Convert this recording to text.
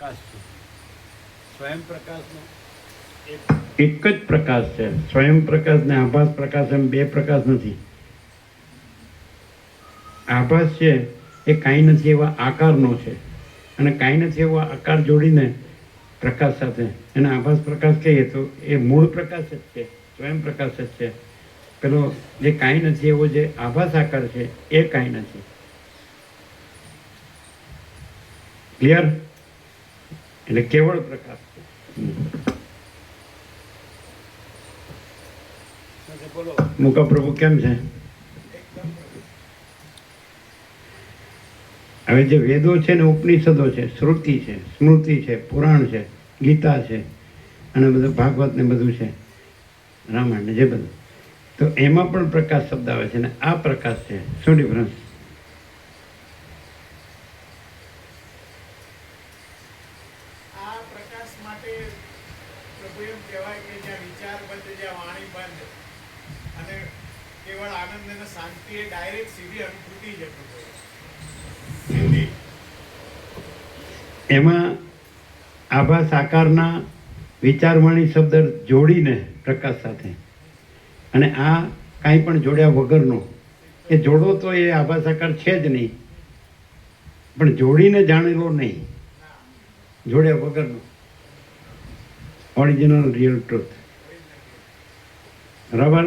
પ્રકાશ છે. સ્વયં પ્રકાશનો એક જ પ્રકાશ છે. સ્વયં પ્રકાશ ને આભાસ પ્રકાશ એમ બે પ્રકાશ નથી. આભાસ છે એ કાંઈ નથી એવા આકારનો છે, અને કાંઈ નથી એવો આકાર જોડીને પ્રકાશ સાથે એને આભાસ પ્રકાશ કહીએ તો એ મૂળ પ્રકાશ જ છે, સ્વયં પ્રકાશ જ છે. પેલો જે કાંઈ નથી એવો જે આભાસ આકાર છે એ કાંઈ નથી. ક્લિયર? એટલે કેવળ પ્રકાશ છે. બોલો. મુકા પ્રભુ કેમ છે? હવે જે વેદો છે ને ઉપનિષદો છે, શ્રુતિ છે, સ્મૃતિ છે, પુરાણ છે, ગીતા છે, અને બધું ભાગવત ને બધું છે, રામાયણ ને જે બધું, તો એમાં પણ પ્રકાશ શબ્દ આવે છે ને આ પ્રકાશ છે. શું ડિફરન્સ? આ પ્રકાશ માટે પ્રભુ એમ કહેવાય કે જ્યાં વિચાર બંધ, જ્યાં વાણી બંધ અને કેવળ આનંદ અને શાંતિ એ ડાયરેક્ટ સીધી અનુભૂતિ છે પ્રભુ. સીધી એમાં આભાસ આકારના વિચારવાણી શબ્દ જોડીને પ્રકાશ સાથે, અને આ કાંઈ પણ જોડ્યા વગરનો, એ જોડો તો એ આભાસ આકાર છે જ નહીં, પણ જોડીને જાણેલો નહીં, જોડ્યા વગરનો ઓરિજિનલ રિયલ ટ્રુથ. બરાબર?